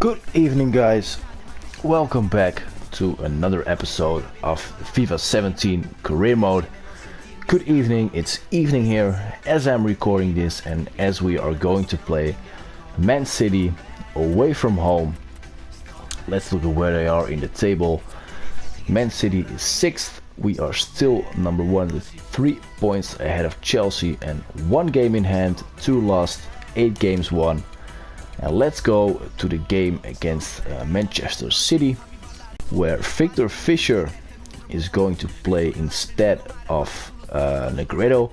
Good evening, guys. Welcome back to another episode of FIFA 17 career mode. Good evening, it's evening here as I'm recording this and as we are going to play Man City away from home. Let's look at where they are in the table. Man City is 6th. We are still number 1 with 3 points ahead of Chelsea and 1 game in hand, 2 lost, 8 games won. And let's go to the game against Manchester City, where Victor Fisher is going to play instead of Negredo,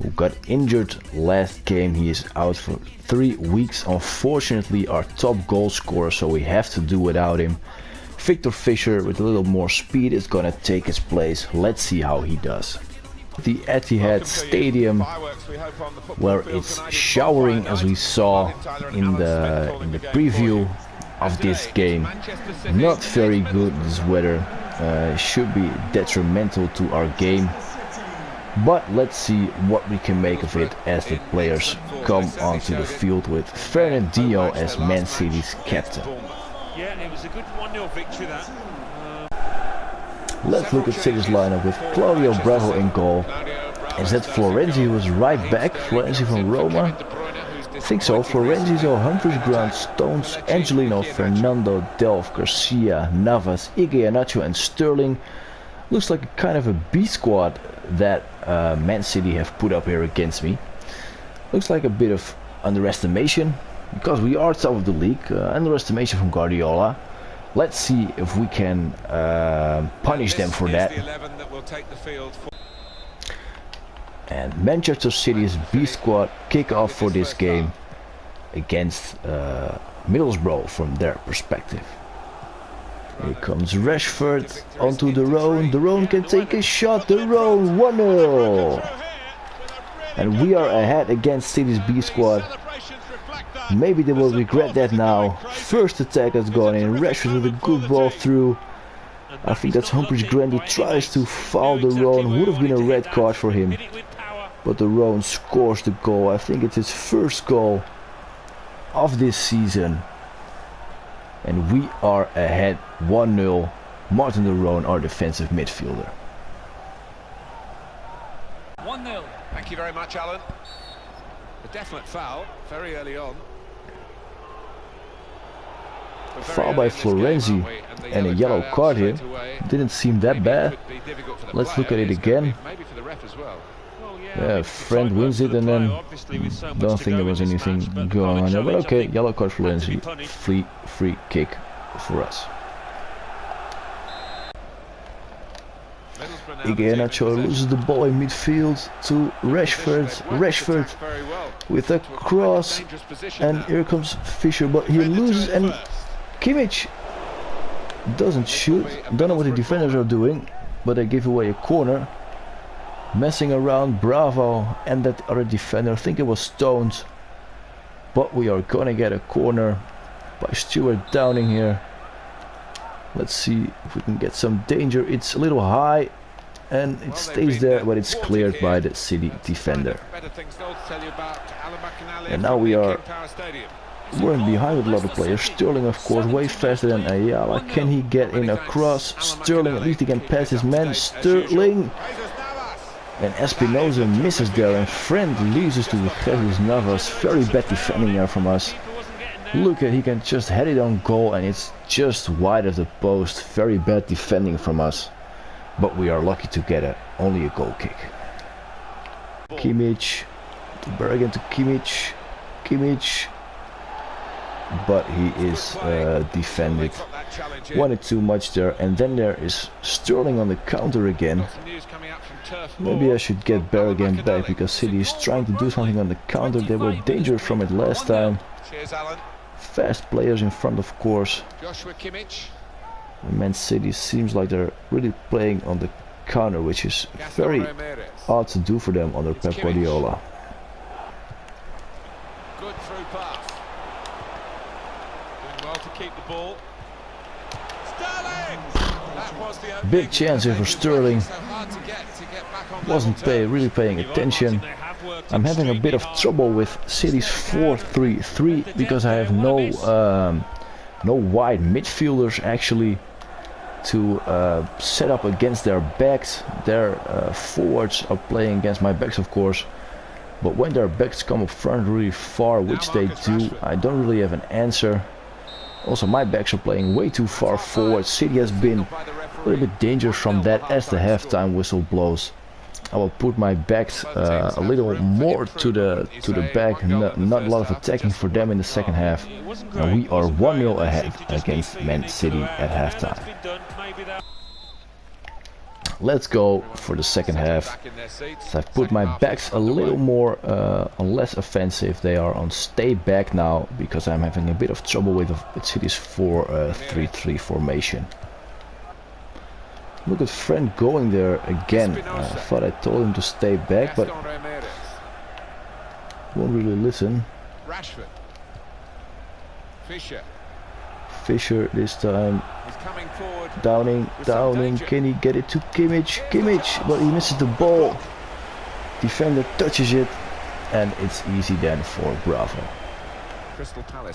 who got injured last game. He is out for 3 weeks. Unfortunately, our top goal scorer, so we have to do without him. Victor Fisher with a little more speed is gonna take his place. Let's see how he does. The Etihad Stadium, where it's showering as we saw in the preview of this game. Not very good, this weather should be detrimental to our game, but let's see what we can make of it as the players come onto the field with Fernandinho as Man City's captain. Yeah, it was a good 1-0 victory that. Let's look at City's lineup with Claudio Bravo in goal. Is that Florenzi who was right back? Florenzi from Roma? I think so. Florenzi, Humphries, Grant, Stones, Angelino, Fernando, Delph, Garcia, Navas, Iheanacho and Sterling. Looks like a kind of a B squad that Man City have put up here against me. Looks like a bit of underestimation, because we are top of the league. Underestimation from Guardiola. Let's see if we can punish them for that. And Manchester City's B squad kick off for this game against Middlesbrough from their perspective. Here comes Rashford onto De Roon. De Roon can take a shot. De Roon 1-0. And we are ahead against City's B squad. Maybe they will regret that now. First attack has gone in. Rashford with a good ball through. I think that's Humphries Grant who tries to foul De Roon. Would have been a red card for him. But De Roon scores the goal. I think it's his first goal of this season. And we are ahead 1-0. Martin De Roon, our defensive midfielder. 1-0. Thank you very much, Alan. A definite foul very early on. Foul by Florenzi and a yellow card here. Didn't seem that bad. Let's look at it again. Yeah, friend wins it and then don't think there was anything going on there. But okay, yellow card for Florenzi. Free kick for us. Iheanacho loses the ball in midfield to Rashford. Rashford with a cross, and here comes Fisher, but he loses, and Kimmich doesn't shoot. Don't know what the defenders are doing, but they give away a corner. Messing around Bravo and that other defender, I think it was Stones, but we are gonna get a corner by Stuart Downing here. Let's see if we can get some danger. It's a little high and it stays there, but it's cleared by the City defender. And now we're behind with a lot of players. Sterling, of course, way faster than Ayala. Can he get in across? Sterling, at least he can pass his man. Sterling! And Espinosa misses there, and Friend loses to Jesus Navas. Very bad defending there from us. Look at, he can just head it on goal and it's just wide of the post. Very bad defending from us. But we are lucky to get only a goal kick. Kimmich, to Bergen to Kimmich. Kimmich. But he is defended. Wanted too much there, and then there is Sterling on the counter again. Maybe I should get Bergen back, because City is trying to do something on the counter. They were dangerous from it last time. Fast players in front, of course. Man City seems like they're really playing on the counter, which is very odd to do for them under Pep Guardiola. Good through pass. Doing well to keep the ball. Sterling! That was the big chance here for Sterling. Wasn't really paying attention. I'm having a bit of trouble with City's 4-3-3 because I have no No wide midfielders actually to set up against their backs. Their forwards are playing against my backs, of course. But when their backs come up front really far, which they do, I don't really have an answer. Also, my backs are playing way too far forward. City has been a little bit dangerous from that as the halftime whistle blows. I will put my backs a little more to the back, not a lot of attacking for them in the second half. And we are 1-0 ahead against Man City at halftime. Let's go for the second half. So I've put my backs a little more on less offensive. They are on stay back now because I'm having a bit of trouble with City's 4-3-3 formation. Look at Friend going there again. I thought I told him to stay back, but won't really listen. Fisher this time. Downing. Can he get it to Kimmich? But he misses the ball. Defender touches it, and it's easy then for Bravo.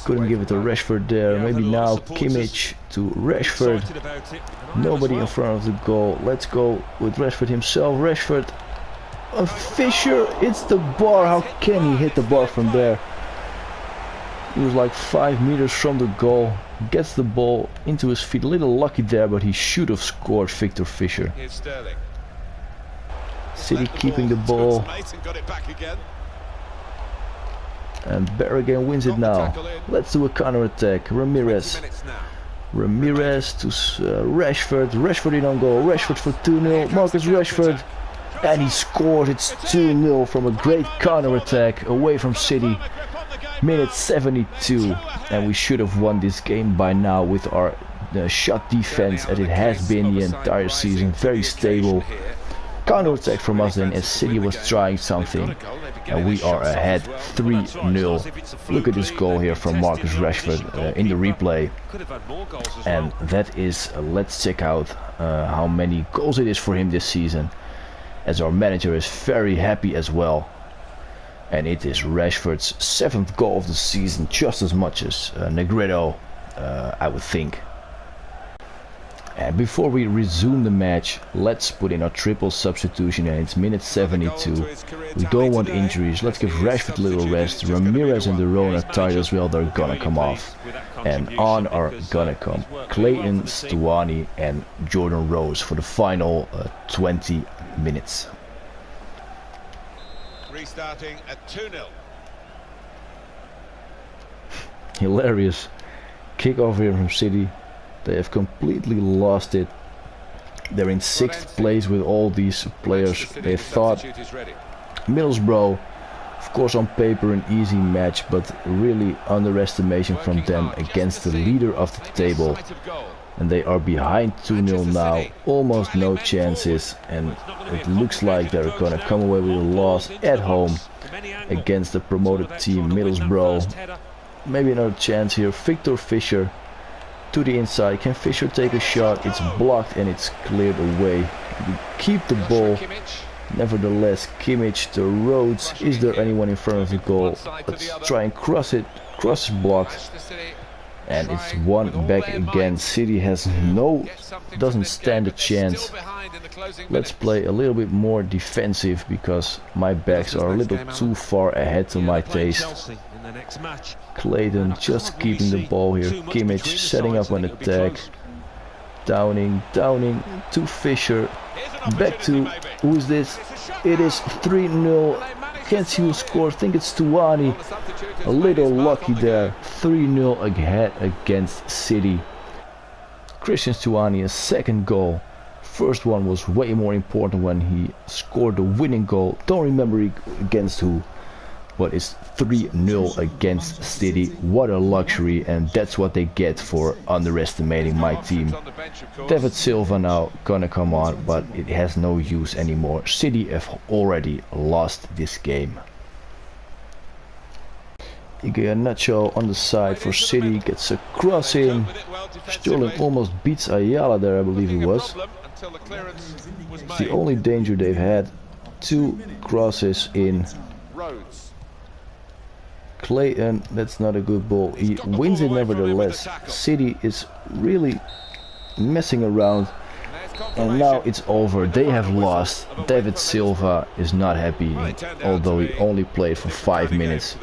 Couldn't give it to Rashford there. Maybe now Kimmich to Rashford. Nobody in front of the goal. Let's go with Rashford himself. Rashford. Fisher. It's the bar. How can he hit the bar from there? He was like 5 meters from the goal. Gets the ball into his feet. A little lucky there, but he should have scored. Victor Fisher. City keeping the ball. And Berrigan wins it now. Let's do a counter attack. Ramirez to Rashford. Rashford in on goal. Rashford for 2-0. Marcus Rashford. And he scores. It's 2-0 from a great counter attack away from City. Minute 72. And we should have won this game by now with our shot defense as it has been the entire season. Very stable. Counter attack from us then as City was trying something. And we are ahead 3-0. Look at this goal here from Marcus Rashford in the replay. And that is, let's check out how many goals it is for him this season. As our manager is very happy as well. And it is Rashford's 7th goal of the season, just as much as Negredo, I would think. And before we resume the match, let's put in our triple substitution, and it's minute 72. We don't want injuries. Let's give Rashford a little rest. Ramirez and De Roon are tired as well. They're gonna come off. And on are gonna come Clayton, Stuani and Jordan Rose for the final 20 minutes. Restarting at 2-0. Hilarious kickoff here from City. They have completely lost it. They're in 6th place with all these players. They thought Middlesbrough, of course on paper an easy match, but really underestimation from them against the leader of the table. And they are behind 2-0 now, almost no chances, and it looks like they're gonna come away with a loss at home against the promoted team Middlesbrough. Maybe another chance here. Victor Fisher to the inside. Can Fisher take a shot? It's blocked and it's cleared away. We keep the ball. Nevertheless, Kimmich to Rhodes. Is there anyone in front of the goal? Let's try and cross it. Cross is blocked. And it's one back again. City doesn't stand a chance. Let's play a little bit more defensive because my backs are a little too far ahead to my taste. Clayton just keeping the ball here. Kimmich setting up an attack. Downing to Fisher. Back to, who is this? It is 3-0. Can't see who scores. I think it's Stuani. A little lucky there. 3-0 ahead against City. Christian Stuani, a 2nd goal. First one was way more important when he scored the winning goal. Don't remember against who. But it's 3-0 against City. What a luxury, and that's what they get for underestimating my team. David Silva now gonna come on, but it has no use anymore. City have already lost this game. Iheanacho on the side for City, gets a cross in. Sterling almost beats Ayala there, I believe it was. It's the only danger they've had. 2 crosses in. Clay, and that's not a good ball. He wins it nevertheless. City is really messing around, and now it's over. They have lost. David Silva is not happy, although he only played for 5 minutes.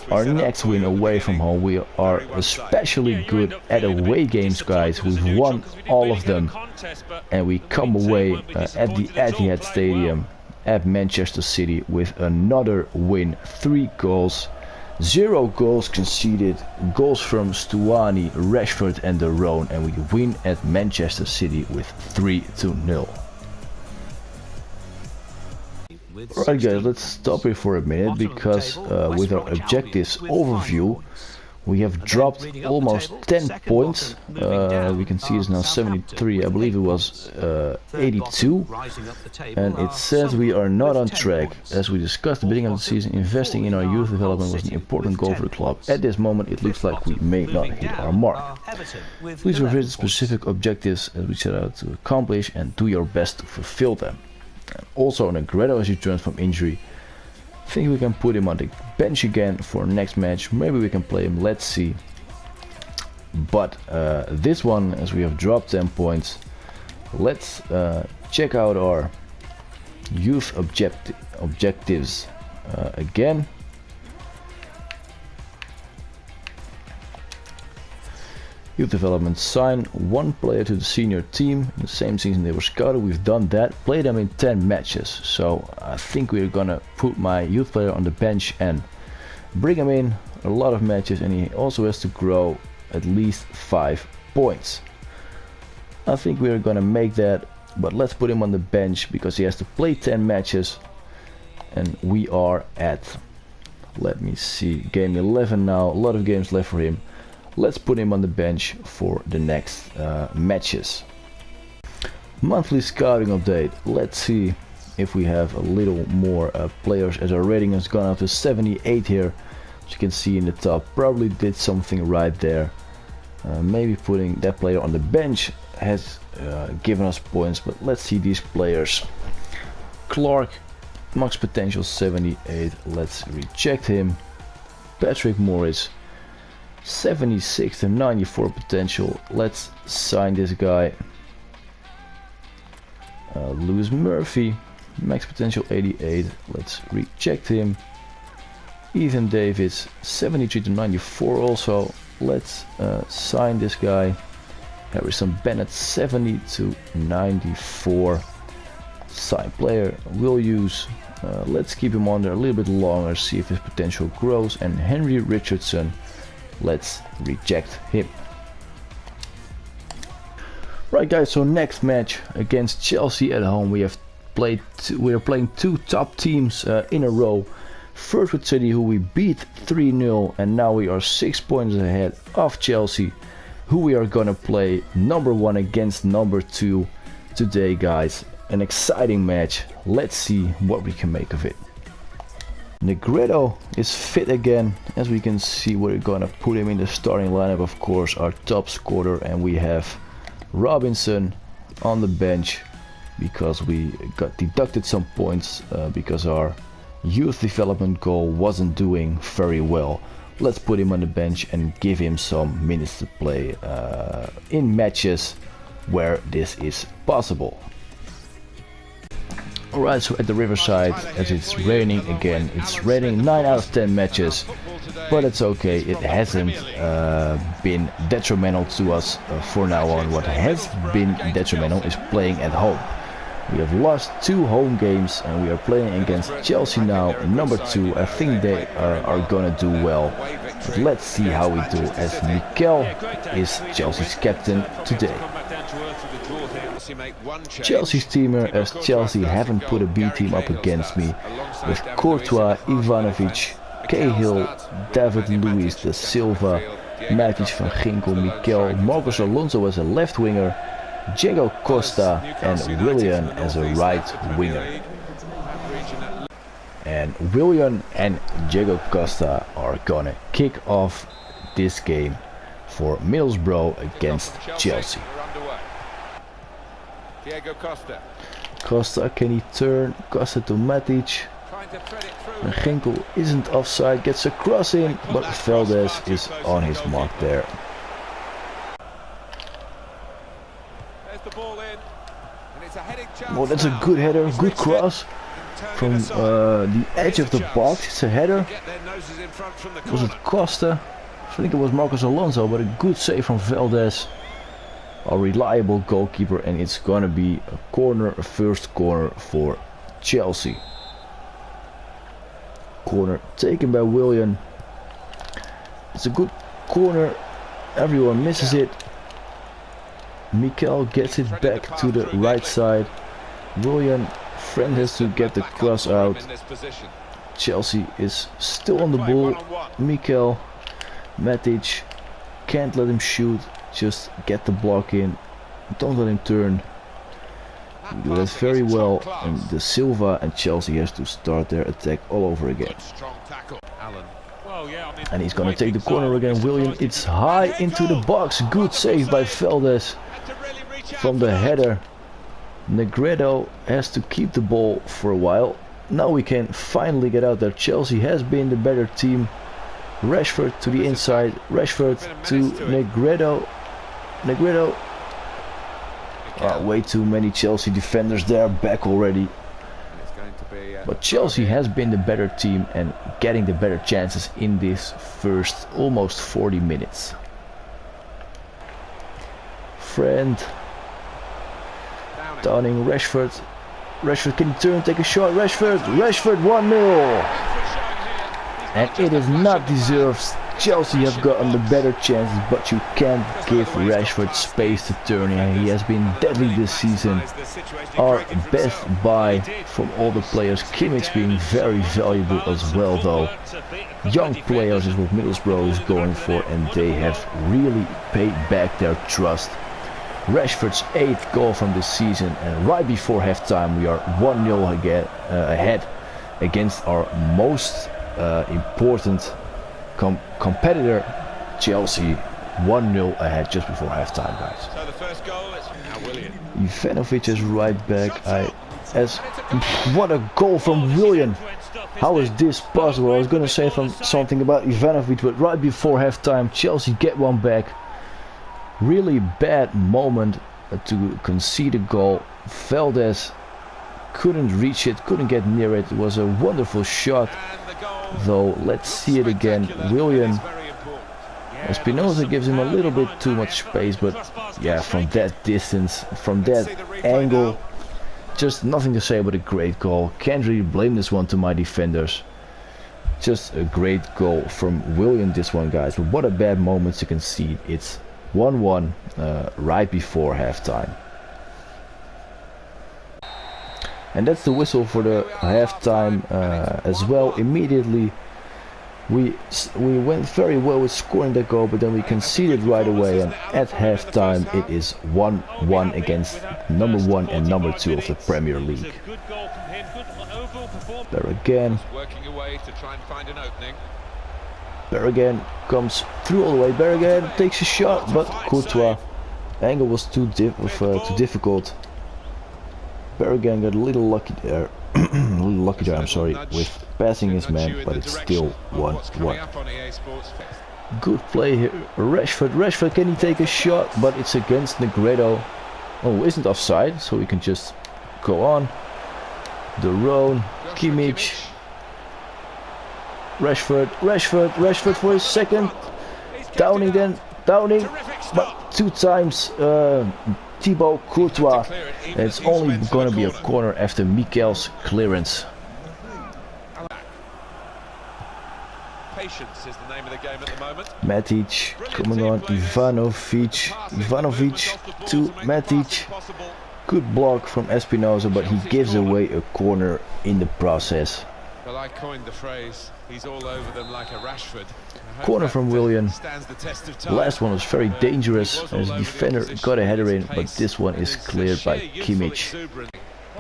Our next win away from home. We are especially good at away games, guys. We've won all of them, and we come away at the Etihad Stadium at Manchester City with another win. 3 goals, 0 goals conceded, goals from Stuani, Rashford and De Roon, and we win at Manchester City with 3-0. Alright guys, let's stop here for a minute, because with our objectives overview we have dropped almost 10 points. We can see it's now 73, I believe it was 82, and it says we are not on track. As we discussed at the beginning of the season, investing in our youth development was an important goal for the club. At this moment it looks like we may not hit our mark. Please revisit specific objectives that we set out to accomplish and do your best to fulfill them. And also, Negredo has returned from injury. I think we can put him on the bench again for next match. Maybe we can play him, let's see. But this one, as we have dropped 10 points, let's check out our youth objectives again. Youth development, sign 1 player to the senior team. In the same season they were scouted, we've done that. Play them in 10 matches. So I think we're gonna put my youth player on the bench and bring him in a lot of matches, and he also has to grow at least 5 points. I think we're gonna make that, but let's put him on the bench because he has to play 10 matches, and we are at, let me see, game 11 now. A lot of games left for him. Let's put him on the bench for the next matches. Monthly scouting update. Let's see if we have a little more players, as our rating has gone up to 78 here. As you can see in the top, probably did something right there. Maybe putting that player on the bench has given us points, but let's see these players. Clark, max potential 78. Let's reject him. Patrick Morris, 76 and 94 potential. Let's sign this guy. Lewis Murphy, max potential 88. Let's reject him. Ethan Davis, 73 to 94 also. Let's sign this guy. Harrison Bennett, 70 to 94. Sign player we'll use. Let's keep him on there a little bit longer, see if his potential grows. And Henry Richardson, let's reject him. Right guys, so next match against Chelsea at home. We are playing 2 top teams in a row. First with City, who we beat 3-0, and now we are 6 points ahead of Chelsea, who we are gonna play number 1 against number 2 today, guys. An exciting match. Let's see what we can make of it. Negredo is fit again. As we can see, we're gonna put him in the starting lineup, of course, our top scorer, and we have Robinson on the bench because we got deducted some points because our youth development goal wasn't doing very well. Let's put him on the bench and give him some minutes to play in matches where this is possible. Alright, so at the Riverside, as it's raining again, it's raining 9 out of 10 matches, but it's okay, it hasn't been detrimental to us for now on. What has been detrimental is playing at home. We have lost 2 home games and we are playing against Chelsea now, number 2. I think they are gonna do well, but let's see how we do, as Mikel is Chelsea's captain today. Chelsea's teamer, as Chelsea haven't put a B team up against me, with Courtois, Ivanovic, Cahill, David Luiz, De Silva, Matic, Van Ginkel, Mikel, Marcos Alonso as a left winger, Diego Costa and Willian as a right winger. And Willian and Diego Costa are gonna kick off this game for Middlesbrough against Chelsea. Diego Costa. Costa, can he turn? Costa to Matic. to thread it through. And Ginkel isn't offside, gets a cross in, but Valdez is on his mark there. There's the ball in, and it's a heading chance. Oh, that's a good header, good cross from the edge of the box. It's a header. Get their noses in front from the Was it Costa? I think it was Marcos Alonso, but a good save from Valdez, a reliable goalkeeper, and it's gonna be a corner, a first corner for Chelsea. Corner taken by Willian. It's a good corner, everyone misses it. Mikel gets it back to the right side. Willian, friend has to get the cross out. Chelsea is still on the ball. Mikel, Matic, can't let him shoot, just get the block in, don't let him turn. He do that very well, and the Silva and Chelsea has to start their attack all over again. And he's gonna take the corner again. William, it's high into the box, good save by Valdez from the header. Negredo has to keep the ball for a while. Now we can finally get out there. Chelsea has been the better team. Rashford to the inside, Rashford to Negredo. Negredo. Way too many Chelsea defenders there, back already. But Chelsea has been the better team and getting the better chances in this first almost 40 minutes. Friend. Downing, Rashford. Rashford can turn, take a shot. Rashford 1-0. And it is not deserved. Chelsea have gotten the better chances, but you can't give Rashford space to turn. And he has been deadly this season. Our best buy from all the players. Kimmich being very valuable as well, though. Young players is what Middlesbrough is going for, and they have really paid back their trust. Rashford's 8th goal from this season, and right before halftime we are 1-0 again ahead against our most important competitor, Chelsea. 1-0 ahead just before halftime, guys. So the first goal is now Willian. Ivanovic is right back. What a goal from Willian! How is this possible? I was gonna say something about Ivanovic, but right before halftime, Chelsea get one back. Really bad moment to concede a goal. Valdez couldn't reach it, couldn't get near it. It was a wonderful shot, though. Let's see it again. Willian. Espinosa gives him a little bit too much space, but yeah, from that distance, from that angle, just nothing to say but a great goal. Can't really blame this one to my defenders. Just a great goal from Willian, this one, guys. But what a bad moment to concede. It's 1-1 right before halftime. And that's the whistle for the halftime as well. Immediately we went very well with scoring that goal, but then we conceded right away, and at halftime it is 1-1 against number 1 and number 2 of the Premier League. Bergwijn. Bergwijn comes through all the way. Bergwijn takes a shot, but Courtois angle was too difficult. Bergwijn got a little lucky there. I'm sorry, with passing his man, but it's still 1-1. Good play here. Rashford, can he take a shot? But it's against Negredo. Oh, isn't offside, so we can just go on. De Roon, Kimmich. Rashford for his second. Downing, but 2 times Thibaut Courtois. And it's only going to be a corner after Mikel's clearance. Patience is the name of the game at the moment. Matic coming on. Ivanovic to Matic. Good block from Espinosa, but he gives away a corner in the process. Well, I coined the phrase, he's all over them like a Rashford. Corner from Willian. The last one was very dangerous as the defender got a header in, but this one is cleared by Kimmich. What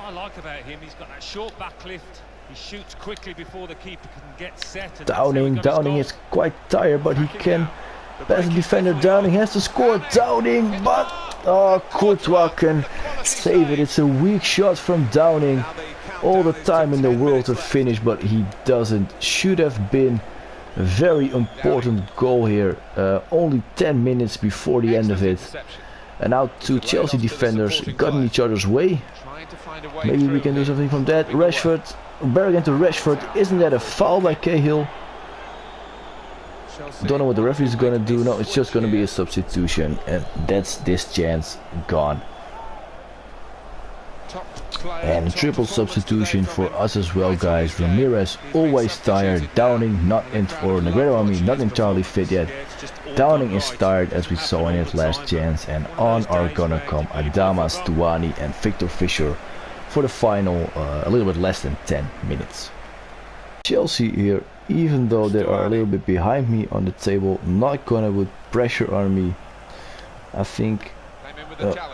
I like about him, he's got that short back lift. He shoots quickly before the keeper can get set. And Downing is quite tired, but he can pass the defender. Downing has to score. Downing, but Courtois can save it. It's a weak shot from Downing. all the time in the world to finish, but he doesn't. Should have been a very important goal here. Only 10 minutes before the end of it. And now two Chelsea defenders got in each other's way. Maybe we can do something from that. Rashford, Bergkamp to Rashford. Isn't that a foul by Cahill? Don't know what the referee is gonna do. No, it's just gonna be a substitution, and that's this chance gone. And triple substitution for us as well, guys. Ramirez always tired. Downing not in, or Negredo, I mean, not entirely fit yet. Downing is tired, as we saw in his last chance, and on are gonna come Adama, Stuani and Victor Fisher for the final a little bit less than 10 minutes. Chelsea here, even though they are a little bit behind me on the table, not gonna put pressure on me. I think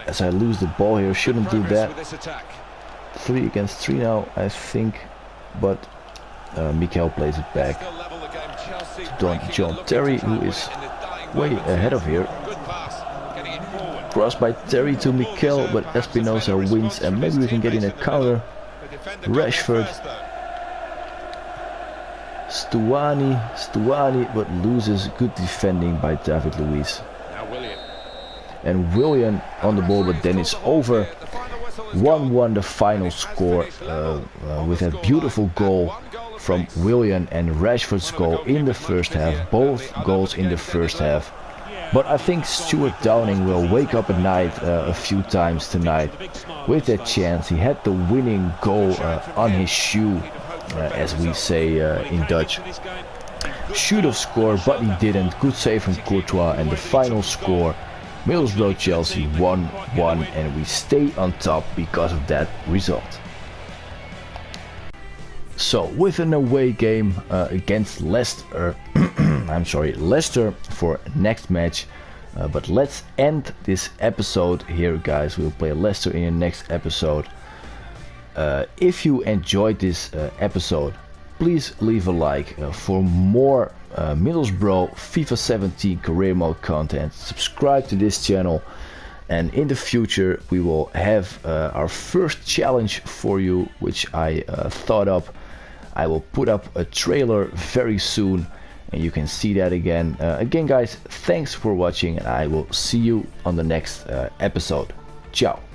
as I lose the ball here, shouldn't do that. 3 against 3 now, I think, but Mikel plays it back to John Terry, who is way ahead of here. Cross by Terry to Mikel, but Espinosa wins, and maybe we can get in a counter. Rashford, Stuani, but loses. Good defending by David Luiz. And Willian on the ball, but then it's over. 1-1 the final score, with a beautiful goal from Willian and Rashford's goal in the first half. Both goals in the first half. But I think Stuart Downing will wake up at night a few times tonight with that chance. He had the winning goal on his shoe, as we say in Dutch. Should have scored, but he didn't. Good save from Courtois, and the final score, Middlesbrough Chelsea 1-1, and we stay on top because of that result. So with an away game against Leicester, Leicester for next match. But let's end this episode here, guys. We'll play Leicester in the next episode. If you enjoyed this episode, please leave a like. For more Middlesbrough FIFA 17 career mode content, subscribe to this channel, and in the future we will have our first challenge for you, which I thought up. I will put up a trailer very soon, and you can see that again. Again, guys, thanks for watching, and I will see you on the next episode. Ciao.